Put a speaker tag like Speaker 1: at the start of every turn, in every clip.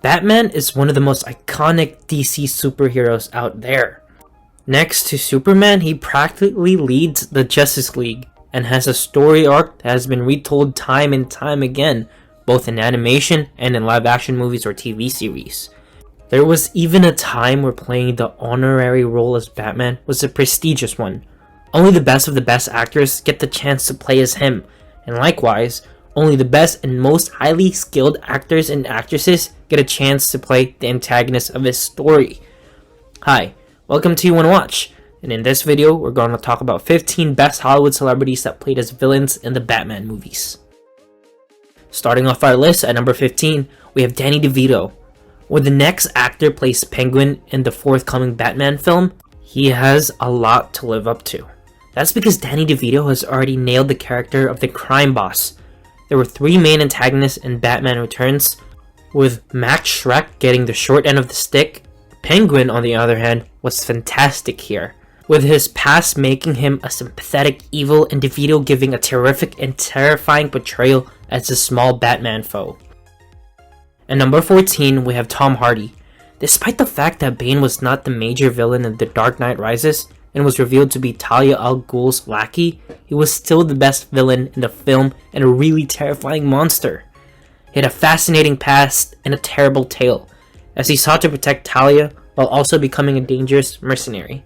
Speaker 1: Batman is one of the most iconic DC superheroes out there. Next to Superman, he practically leads the Justice League and has a story arc that has been retold time and time again, both in animation and in live action movies or TV series. There was even a time where playing the honorary role as Batman was a prestigious one. Only the best of the best actors get the chance to play as him, and likewise, only the best and most highly skilled actors and actresses get a chance to play the antagonist of his story. Hi, welcome to YouWannaWatch, and in this video we're going to talk about 15 best Hollywood celebrities that played as villains in the Batman movies. Starting off our list at number 15, we have Danny DeVito. When the next actor plays Penguin in the forthcoming Batman film, he has a lot to live up to. That's because Danny DeVito has already nailed the character of the crime boss. There were three main antagonists in Batman Returns, with Max Schreck getting the short end of the stick. Penguin, on the other hand, was fantastic here, with his past making him a sympathetic evil and DeVito giving a terrific and terrifying portrayal as a small Batman foe. At number 14, we have Tom Hardy. Despite the fact that Bane was not the major villain in The Dark Knight Rises and was revealed to be Talia al Ghul's lackey, he was still the best villain in the film and a really terrifying monster. He had a fascinating past and a terrible tale, as he sought to protect Talia while also becoming a dangerous mercenary.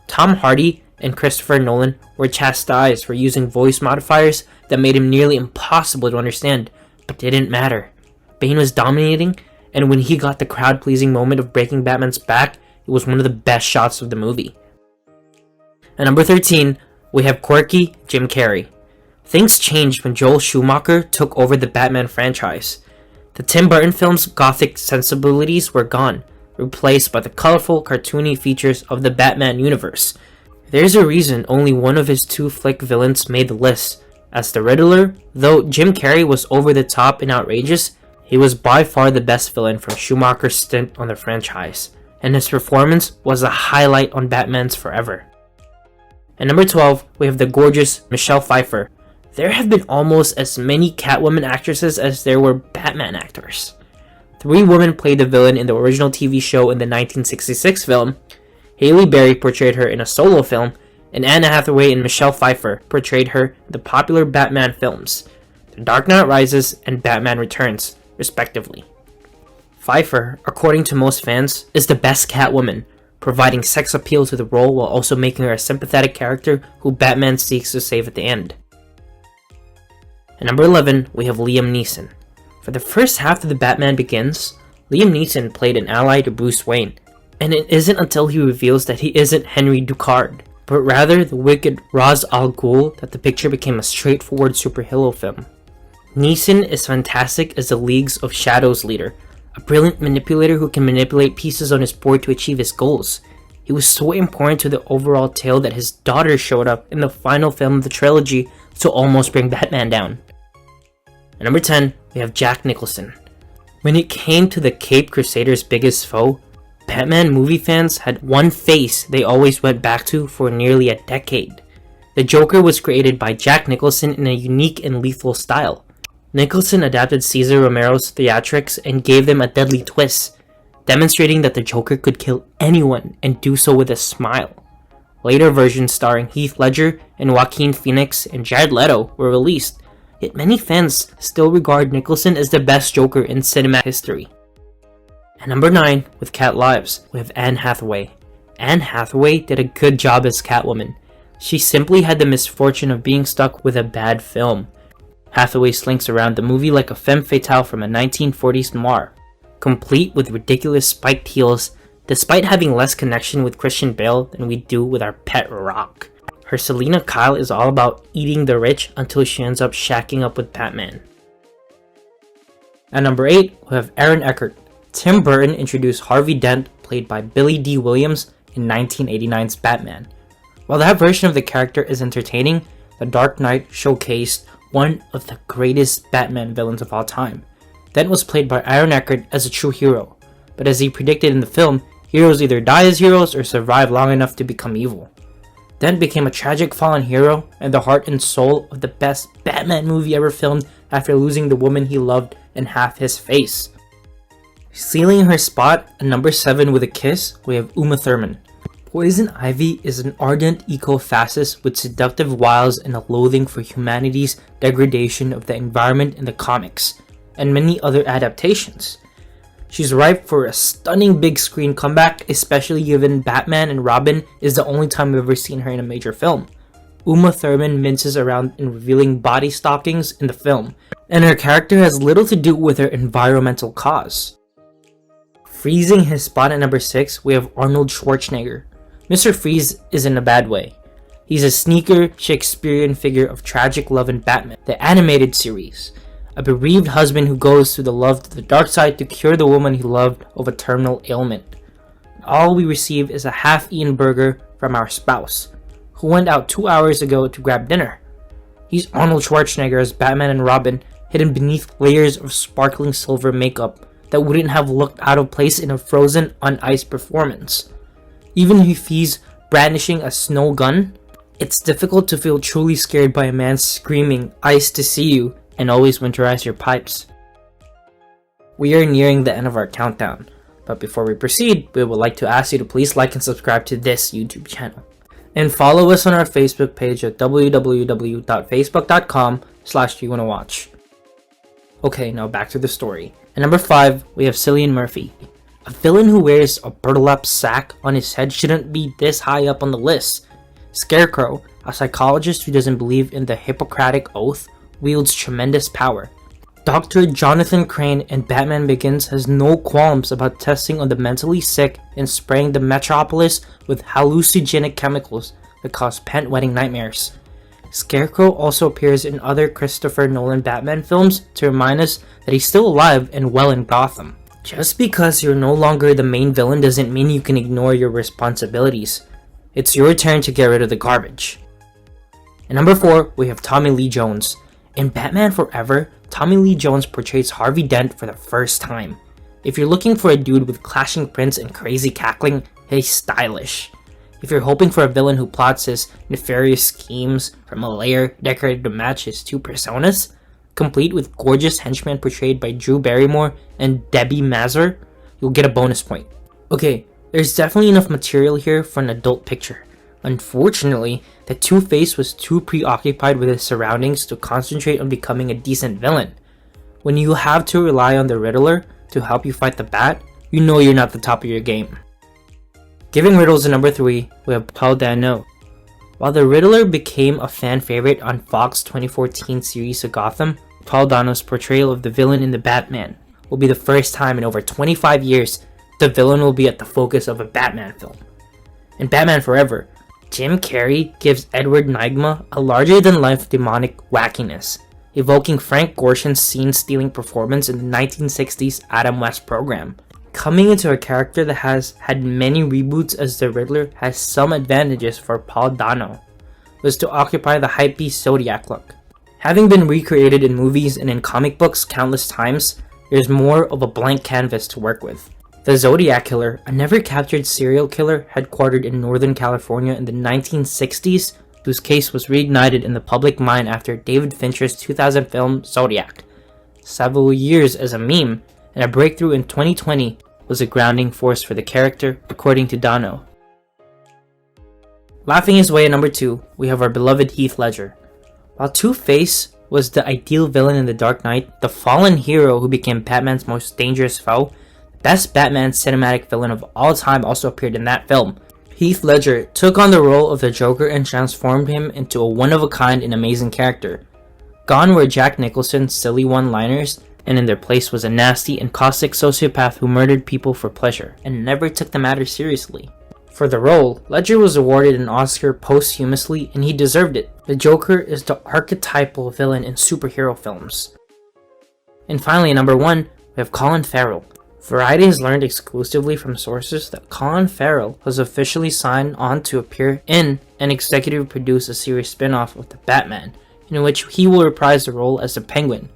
Speaker 1: Tom Hardy and Christopher Nolan were chastised for using voice modifiers that made him nearly impossible to understand, but didn't matter. Bane was dominating, and when he got the crowd-pleasing moment of breaking Batman's back, it was one of the best shots of the movie. At number 13, we have quirky Jim Carrey. Things changed when Joel Schumacher took over the Batman franchise. The Tim Burton film's gothic sensibilities were gone, replaced by the colorful, cartoony features of the Batman universe. There's a reason only one of his two flick villains made the list. As the Riddler, though Jim Carrey was over the top and outrageous, he was by far the best villain from Schumacher's stint on the franchise, and his performance was a highlight on Batman's Forever. At number 12, we have the gorgeous Michelle Pfeiffer. There have been almost as many Catwoman actresses as there were Batman actors. 3 women played the villain in the original TV show in the 1966 film. Halle Berry portrayed her in a solo film, and Anne Hathaway and Michelle Pfeiffer portrayed her in the popular Batman films, The Dark Knight Rises and Batman Returns, respectively. Pfeiffer, according to most fans, is the best Catwoman, providing sex appeal to the role while also making her a sympathetic character who Batman seeks to save at the end. At number 11, we have Liam Neeson. For the first half of The Batman Begins, Liam Neeson played an ally to Bruce Wayne, and it isn't until he reveals that he isn't Henry Ducard, but rather the wicked Ra's al Ghul that the picture became a straightforward superhero film. Neeson is fantastic as the Leagues of Shadows leader, a brilliant manipulator who can manipulate pieces on his board to achieve his goals. He was so important to the overall tale that his daughter showed up in the final film of the trilogy to almost bring Batman down. At number 10, we have Jack Nicholson. When it came to the Caped Crusader's biggest foe, Batman movie fans had one face they always went back to for nearly a decade. The Joker was created by Jack Nicholson in a unique and lethal style. Nicholson adapted Cesar Romero's theatrics and gave them a deadly twist, demonstrating that the Joker could kill anyone and do so with a smile. Later versions starring Heath Ledger and Joaquin Phoenix and Jared Leto were released, yet many fans still regard Nicholson as the best Joker in cinema history. At number 9, with Cat Lives, we have Anne Hathaway. Anne Hathaway did a good job as Catwoman. She simply had the misfortune of being stuck with a bad film. Hathaway slinks around the movie like a femme fatale from a 1940s noir, complete with ridiculous spiked heels, despite having less connection with Christian Bale than we do with our pet Rock. Her Selena Kyle is all about eating the rich until she ends up shacking up with Batman. At number 8, we have Aaron Eckhart. Tim Burton introduced Harvey Dent, played by Billy D. Williams, in 1989's Batman. While that version of the character is entertaining, The Dark Knight showcased one of the greatest Batman villains of all time. Dent was played by Aaron Eckhart as a true hero, but as he predicted in the film, heroes either die as heroes or survive long enough to become evil. Dent became a tragic fallen hero and the heart and soul of the best Batman movie ever filmed after losing the woman he loved and half his face. Sealing her spot at number 7 with a kiss, we have Uma Thurman. Poison Ivy is an ardent eco-fascist with seductive wiles and a loathing for humanity's degradation of the environment in the comics, and many other adaptations. She's ripe for a stunning big screen comeback, especially given Batman and Robin is the only time we've ever seen her in a major film. Uma Thurman minces around in revealing body stockings in the film, and her character has little to do with her environmental cause. Freezing his spot at number 6, we have Arnold Schwarzenegger. Mr. Freeze is in a bad way. He's a sneaker, Shakespearean figure of tragic love in Batman, the animated series. A bereaved husband who goes through the love to the dark side to cure the woman he loved of a terminal ailment. All we receive is a half-eaten burger from our spouse, who went out 2 hours ago to grab dinner. He's Arnold Schwarzenegger as Batman and Robin, hidden beneath layers of sparkling silver makeup that wouldn't have looked out of place in a Frozen on Ice performance. Even if he's brandishing a snow gun, it's difficult to feel truly scared by a man screaming, "Ice to see you," and always winterize your pipes. We are nearing the end of our countdown, but before we proceed, we would like to ask you to please like and subscribe to this YouTube channel. And follow us on our Facebook page at www.facebook.com/YouWannaWatch. Okay, now back to the story. At number 5, we have Cillian Murphy. A villain who wears a burlap sack on his head shouldn't be this high up on the list. Scarecrow, a psychologist who doesn't believe in the Hippocratic Oath, wields tremendous power. Dr. Jonathan Crane in Batman Begins has no qualms about testing on the mentally sick and spraying the metropolis with hallucinogenic chemicals that cause pant-wetting nightmares. Scarecrow also appears in other Christopher Nolan Batman films to remind us that he's still alive and well in Gotham. Just because you're no longer the main villain doesn't mean you can ignore your responsibilities. It's your turn to get rid of the garbage. At number 4, we have Tommy Lee Jones. In Batman Forever, Tommy Lee Jones portrays Harvey Dent for the first time. If you're looking for a dude with clashing prints and crazy cackling, he's stylish. If you're hoping for a villain who plots his nefarious schemes from a lair decorated to match his two personas, complete with gorgeous henchmen portrayed by Drew Barrymore and Debbie Mazur, you'll get a bonus point. Okay, there's definitely enough material here for an adult picture. Unfortunately, the Two-Face was too preoccupied with his surroundings to concentrate on becoming a decent villain. When you have to rely on the Riddler to help you fight the Bat, you know you're not the top of your game. Giving riddles at number 3, we have Paul Dano. While the Riddler became a fan favorite on Fox's 2014 series of Gotham, Paul Dano's portrayal of the villain in The Batman will be the first time in over 25 years the villain will be at the focus of a Batman film. In Batman Forever, Jim Carrey gives Edward Nygma a larger-than-life demonic wackiness, evoking Frank Gorshin's scene-stealing performance in the 1960s Adam West program. Coming into a character that has had many reboots as the Riddler has some advantages for Paul Dano, was to occupy the hypebeast Zodiac look. Having been recreated in movies and in comic books countless times, there's more of a blank canvas to work with. The Zodiac Killer, a never-captured serial killer headquartered in Northern California in the 1960s, whose case was reignited in the public mind after David Fincher's 2000 film Zodiac. Several years as a meme, and a breakthrough in 2020 was a grounding force for the character, according to Dano. Laughing his way at number 2, we have our beloved Heath Ledger. While Two-Face was the ideal villain in The Dark Knight, the fallen hero who became Batman's most dangerous foe, the best Batman cinematic villain of all time also appeared in that film. Heath Ledger took on the role of the Joker and transformed him into a one-of-a-kind and amazing character. Gone were Jack Nicholson's silly one-liners, and in their place was a nasty and caustic sociopath who murdered people for pleasure and never took the matter seriously. For the role, Ledger was awarded an Oscar posthumously, and he deserved it. The Joker is the archetypal villain in superhero films. And finally, at number 1, we have Colin Farrell. Variety has learned exclusively from sources that Colin Farrell has officially signed on to appear in and executive produce a series spin-off of The Batman, in which he will reprise the role as the Penguin.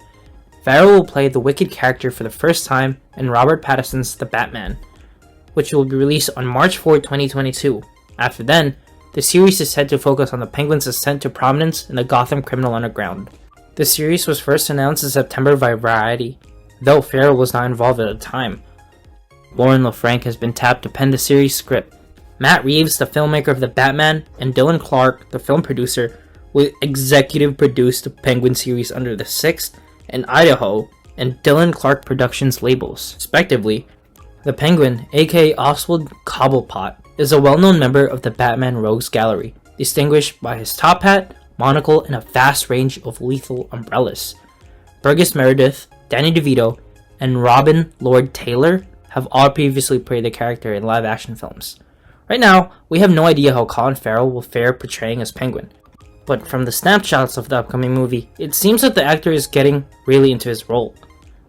Speaker 1: Farrell will play the Wicked character for the first time in Robert Pattinson's The Batman, which will be released on March 4, 2022. After then, the series is said to focus on the Penguin's ascent to prominence in the Gotham criminal underground. The series was first announced in September by Variety, though Farrell was not involved at the time. Lauren LaFranc has been tapped to pen the series script. Matt Reeves, the filmmaker of The Batman, and Dylan Clark, the film producer, will executive produce the Penguin series under the 6th and Idaho and Dylan Clark Productions labels, respectively. The Penguin, aka Oswald Cobblepot, is a well-known member of the Batman Rogues Gallery, distinguished by his top hat, monocle, and a vast range of lethal umbrellas. Burgess Meredith, Danny DeVito, and Robin Lord Taylor have all previously played the character in live-action films. Right now, we have no idea how Colin Farrell will fare portraying as Penguin, but from the snapshots of the upcoming movie, it seems that the actor is getting really into his role.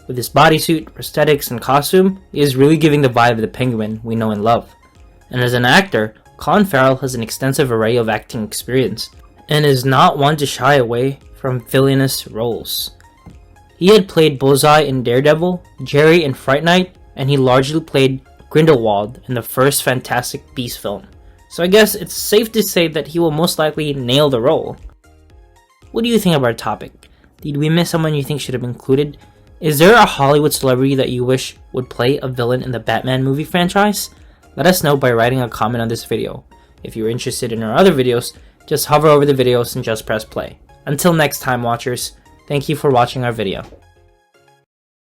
Speaker 1: With his bodysuit, prosthetics, and costume, he is really giving the vibe of the Penguin we know and love. And as an actor, Colin Farrell has an extensive array of acting experience, and is not one to shy away from villainous roles. He had played Bullseye in Daredevil, Jerry in Fright Night, and he largely played Grindelwald in the first Fantastic Beasts film. So I guess it's safe to say that he will most likely nail the role. What do you think of our topic? Did we miss someone you think should have been included? Is there a Hollywood celebrity that you wish would play a villain in the Batman movie franchise? Let us know by writing a comment on this video. If you're interested in our other videos, just hover over the videos and just press play. Until next time, watchers, thank you for watching our video.